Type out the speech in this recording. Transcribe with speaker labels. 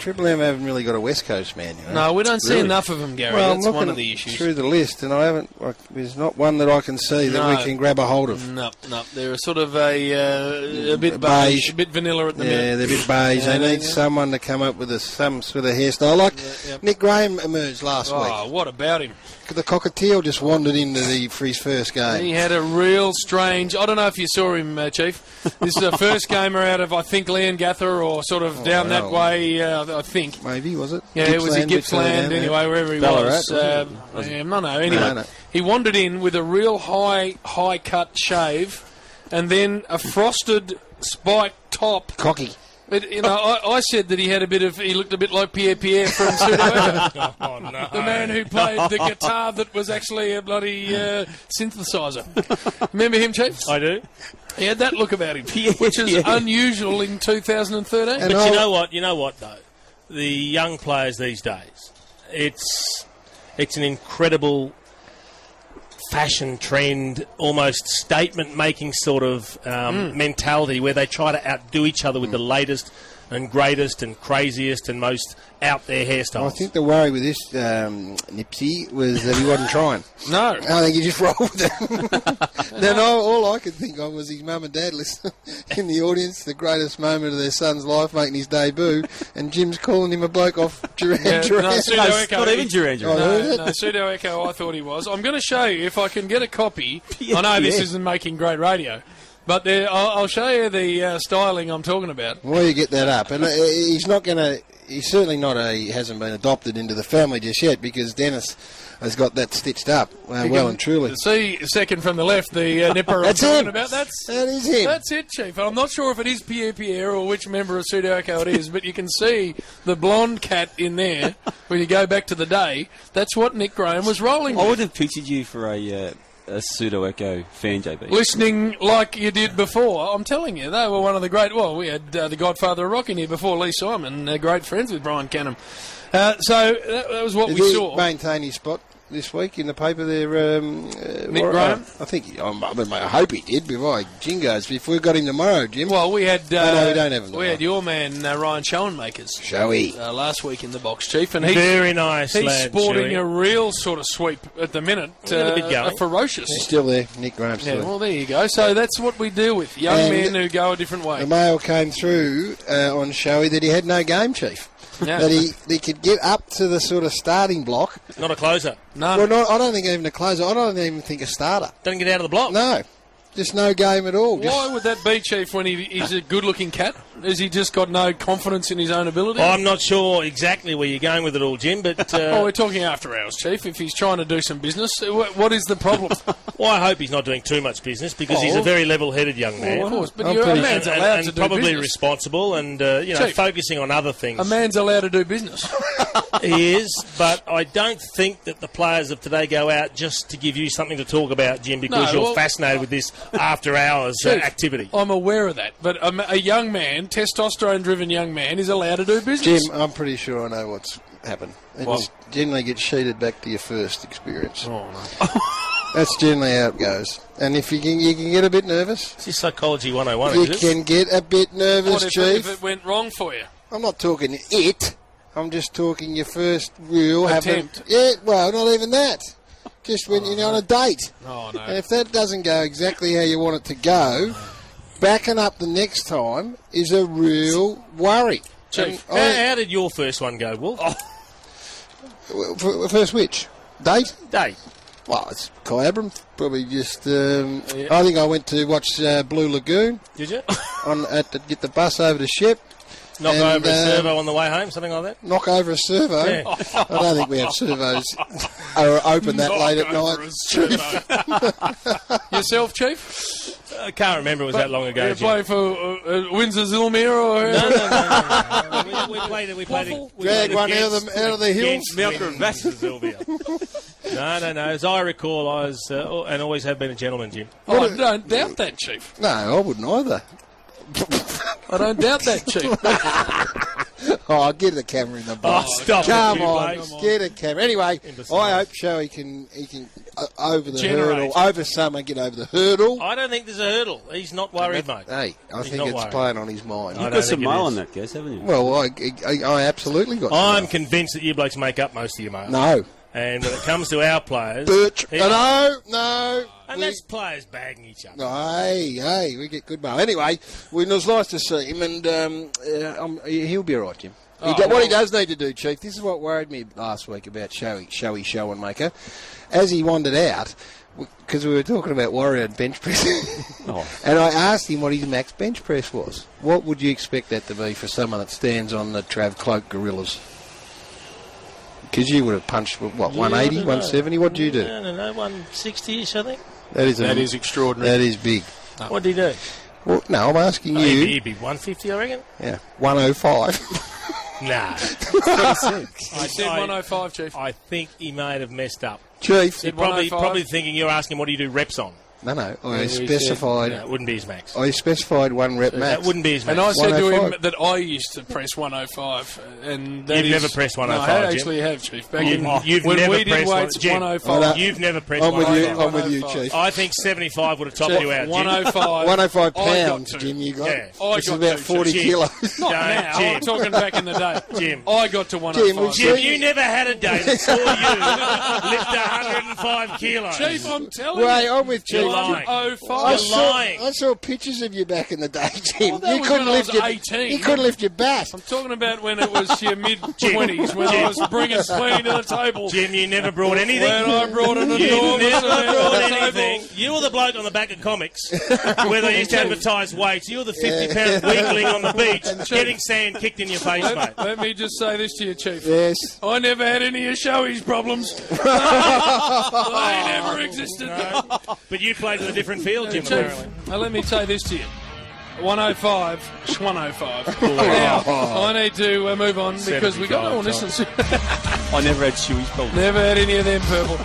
Speaker 1: Triple M haven't really got a West Coast man. You know?
Speaker 2: No, we don't see enough of them, Gary.
Speaker 1: Well,
Speaker 2: that's one of the issues.
Speaker 1: Through the list, and there's not one that I can see that we can grab a hold of.
Speaker 2: No. They're sort of a bit beige, a bit vanilla at the minute.
Speaker 1: Yeah, they're a bit beige. They need someone to come up with some sort of hairstyle. Like Nick Graham emerged last week.
Speaker 2: Oh, what about him?
Speaker 1: The cockatiel just wandered into for his first game.
Speaker 2: He had a real strange... I don't know if you saw him, Chief. This is the first gamer out of, I think, Leongatha or sort of down that way, I think.
Speaker 1: Maybe, was it?
Speaker 2: Yeah, it was in Gippsland, anyway, wherever he was. Anyway. He wandered in with a real high-cut shave and then a frosted spiked top.
Speaker 1: Cocky.
Speaker 2: But, I said that he looked a bit like Pierre from Pseudo Echo. Oh, no. The man who played the guitar that was actually a bloody synthesizer. Remember him, Chief?
Speaker 3: I do.
Speaker 2: He had that look about him, which is unusual in 2013.
Speaker 3: But you know what, though? The young players these days, it's an incredible fashion trend, almost statement-making sort of mentality where they try to outdo each other with the latest and greatest and craziest and most out-there hairstyles.
Speaker 1: Well, I think the worry with this Nipsey was that he wasn't trying.
Speaker 2: No.
Speaker 1: I think he just rolled with it. Then all I could think of was his mum and dad listening in the audience, the greatest moment of their son's life, making his debut, and Jim's calling him a bloke off Duran Duran.
Speaker 2: No, Pseudo Echo.
Speaker 4: Not even Duran Duran.
Speaker 2: No, Pseudo Echo I thought he was. I'm going to show you, if I can get a copy. I know this isn't making great radio. But I'll show you the styling I'm talking about.
Speaker 1: Well, you get that up. And he's not going to... He's certainly not he hasn't been adopted into the family just yet because Dennis has got that stitched up well and truly.
Speaker 2: See, second from the left, the nipper I'm talking about.
Speaker 1: That is him.
Speaker 2: That's it, Chief. I'm not sure if it is Pierre or which member of Pseudo Echo it is, but you can see the blonde cat in there when you go back to the day. That's what Nick Graham was rolling with.
Speaker 4: I would have pictured you for a Pseudo Echo fan, JB.
Speaker 2: Listening like you did before, I'm telling you, they were one of the great... Well, we had the Godfather of Rock in here before, Lee Simon, great friends with Brian Canham. So that was what we saw.
Speaker 1: Maintain his spot this week in the paper there,
Speaker 2: Nick Graham?
Speaker 1: I think I hope he did before Jingos. If we got him tomorrow, Jim.
Speaker 2: Well, we had...
Speaker 1: no, we don't have him.
Speaker 2: We had your man, Ryan Schoenmakers.
Speaker 1: Showy.
Speaker 2: Last week in the box, Chief. And
Speaker 3: very nice
Speaker 2: he's
Speaker 3: lad,
Speaker 2: sporting
Speaker 3: Shoey.
Speaker 2: a real sort of sweep at the minute. A ferocious.
Speaker 1: He's still there. Nick Graham's still there.
Speaker 2: Well, there you go. So that's what we deal with. Young men who go a different way.
Speaker 1: The mail came through on Showy that he had no game, Chief. Yeah. That he could get up to the sort of starting block.
Speaker 3: Not a closer.
Speaker 2: No.
Speaker 1: Well, I don't think even a closer. I don't even think a starter.
Speaker 3: Doesn't get out of the block.
Speaker 1: No. Just no game at all.
Speaker 2: Why would that be, Chief, when he's a good-looking cat? Has he just got no confidence in his own ability?
Speaker 3: I'm not sure exactly where you're going with it all, Jim, but...
Speaker 2: we're talking after hours, Chief. If he's trying to do some business, what is the problem?
Speaker 3: Well, I hope he's not doing too much business because he's a very level-headed young man.
Speaker 2: Well, of course, but a man's allowed to do
Speaker 3: probably
Speaker 2: business.
Speaker 3: Responsible and,
Speaker 2: Chief,
Speaker 3: focusing on other things.
Speaker 2: A man's allowed to do business.
Speaker 3: He is, but I don't think that the players of today go out just to give you something to talk about, Jim, because you're fascinated with this after-hours
Speaker 2: Chief,
Speaker 3: activity.
Speaker 2: I'm aware of that, but a young man, testosterone-driven young man, is allowed to do business.
Speaker 1: Jim, I'm pretty sure I know what's happened. It just generally gets sheeted back to your first experience.
Speaker 2: Oh, no.
Speaker 1: That's generally how it goes. And if you can get a bit nervous.
Speaker 3: This is Psychology 101,
Speaker 1: You can get a bit nervous, Chief.
Speaker 2: If it went wrong for you?
Speaker 1: I'm not talking it. I'm just talking your first real
Speaker 2: attempt.
Speaker 1: Well, not even that. Just when you're on a date.
Speaker 2: Oh, no.
Speaker 1: And if that doesn't go exactly how you want it to go, backing up the next time is a real worry.
Speaker 3: Chief, how did your first one go, Wolf?
Speaker 1: First which? Date?
Speaker 3: Date.
Speaker 1: Well, it's Kyabram. Probably just... I think I went to watch Blue Lagoon.
Speaker 3: Did you?
Speaker 1: To get the bus over to Shep.
Speaker 3: Knock over a servo on the way home, something like that?
Speaker 1: Knock over a servo?
Speaker 3: Yeah.
Speaker 1: I don't think we have servos open that late at night.
Speaker 2: Yourself, Chief?
Speaker 3: I can't remember. It was that long ago.
Speaker 2: You play for Windsor Zilmere or...
Speaker 3: No. We played
Speaker 1: Drag one out of the hills.
Speaker 3: No. As I recall, I was and always have been a gentleman, Jim.
Speaker 2: I don't doubt that, Chief.
Speaker 1: No, I wouldn't either.
Speaker 2: I don't doubt that, Chief.
Speaker 1: Oh, get the camera in the box.
Speaker 3: Stop
Speaker 1: Come
Speaker 3: it,
Speaker 1: on, get a camera. Anyway, I hope he can over the
Speaker 2: Generate.
Speaker 1: hurdle. Over summer, get over the hurdle.
Speaker 3: I don't think there's a hurdle. He's not worried, mate.
Speaker 1: Hey, I
Speaker 3: He's
Speaker 1: think
Speaker 3: not
Speaker 1: it's
Speaker 3: worried.
Speaker 1: playing on his mind.
Speaker 3: I
Speaker 4: You've
Speaker 3: don't
Speaker 4: got some
Speaker 3: think it
Speaker 4: mail
Speaker 3: is.
Speaker 4: on that, Gaz, haven't you?
Speaker 1: Well, I absolutely got
Speaker 3: I'm
Speaker 1: some.
Speaker 3: convinced that you blokes make up most of your mail.
Speaker 1: No.
Speaker 3: And when it comes to our players...
Speaker 1: Birch.
Speaker 3: he-
Speaker 1: No.
Speaker 3: And that's players bagging each other.
Speaker 1: Hey, we get good mail. Anyway, it was nice to see him, and he'll be all right, Jim. What he does need to do, Chief, this is what worried me last week about Showy Schoenmaker. As he wandered out, because we were talking about Warrior and bench press, and I asked him what his max bench press was. What would you expect that to be for someone that stands on the Trav Cloak Gorillas? Because you would have punched, 180, 170? What do you do?
Speaker 3: I don't know, 160-ish, I think.
Speaker 2: That is extraordinary.
Speaker 1: That is big.
Speaker 3: What did he do?
Speaker 1: Well, no, I'm asking you.
Speaker 3: He'd be 150, I reckon.
Speaker 1: Yeah, 105.
Speaker 3: Nah.
Speaker 2: I said 105, Chief.
Speaker 3: I think he may have messed up.
Speaker 1: Chief.
Speaker 3: You're
Speaker 2: 105?
Speaker 3: probably thinking you're asking what do you do reps on.
Speaker 1: No. I
Speaker 3: He
Speaker 1: specified.
Speaker 3: said, no, it wouldn't be his max.
Speaker 1: I specified one rep max.
Speaker 3: That wouldn't be his max.
Speaker 2: And I said to him
Speaker 1: 105.
Speaker 2: that I used to press 105. And that
Speaker 3: You've
Speaker 2: is-
Speaker 3: never pressed 105,
Speaker 2: No, I
Speaker 3: Jim.
Speaker 2: actually have, Chief. Back
Speaker 3: You've
Speaker 2: when
Speaker 3: never
Speaker 2: we did
Speaker 3: pressed
Speaker 2: weights,
Speaker 3: Jim.
Speaker 2: 105.
Speaker 3: You've never pressed
Speaker 1: I'm with you.
Speaker 3: 105.
Speaker 1: I'm with you,
Speaker 2: 105.
Speaker 1: Chief.
Speaker 3: I think 75 would have topped
Speaker 2: Chief,
Speaker 3: you out, Jim.
Speaker 2: 105.
Speaker 1: 105
Speaker 2: I got
Speaker 1: pounds,
Speaker 2: to.
Speaker 1: Jim, you got.
Speaker 3: Yeah.
Speaker 2: I
Speaker 1: It's
Speaker 2: got
Speaker 1: about
Speaker 2: to,
Speaker 1: 40
Speaker 3: Jim.
Speaker 1: kilos.
Speaker 2: Not
Speaker 3: Don't,
Speaker 2: now.
Speaker 3: Jim.
Speaker 2: I'm talking back in the day.
Speaker 3: Jim.
Speaker 2: I got to 105.
Speaker 1: Jim,
Speaker 3: Jim, you never had a day that saw you lift 105 kilos.
Speaker 2: Chief, I'm telling
Speaker 1: Right,
Speaker 2: you.
Speaker 1: I'm with Chief.
Speaker 3: You're lying.
Speaker 2: 105.
Speaker 3: You're lying.
Speaker 1: I saw pictures of you back in the day, Jim.
Speaker 2: Well, that
Speaker 1: you
Speaker 2: was
Speaker 1: couldn't
Speaker 2: when I
Speaker 1: lift
Speaker 2: was
Speaker 1: your
Speaker 2: 18.
Speaker 1: You couldn't lift your bat.
Speaker 2: I'm talking about when it was your mid-20s, when I was bringing plenty to the table.
Speaker 3: Jim, you never brought anything.
Speaker 2: When I brought an
Speaker 3: You
Speaker 2: enormous
Speaker 3: never
Speaker 2: amount
Speaker 3: brought
Speaker 2: to the
Speaker 3: anything.
Speaker 2: table.
Speaker 3: You were the bloke on the back of comics where they used to advertise weights. You were the 50-pound weakling on the beach getting sand kicked in your face, mate.
Speaker 2: Let me just say this to you, Chief.
Speaker 1: Yes.
Speaker 2: I never had any of Shoey's problems. They never existed.
Speaker 3: But you played in a different field, Jim,
Speaker 2: Chief,
Speaker 3: apparently.
Speaker 2: now let me say this to you. 105, 105. Now, I need to move on because we got no one
Speaker 3: 75
Speaker 2: listening.
Speaker 4: I never had Shoey's problem.
Speaker 2: Never had any of them, Purple.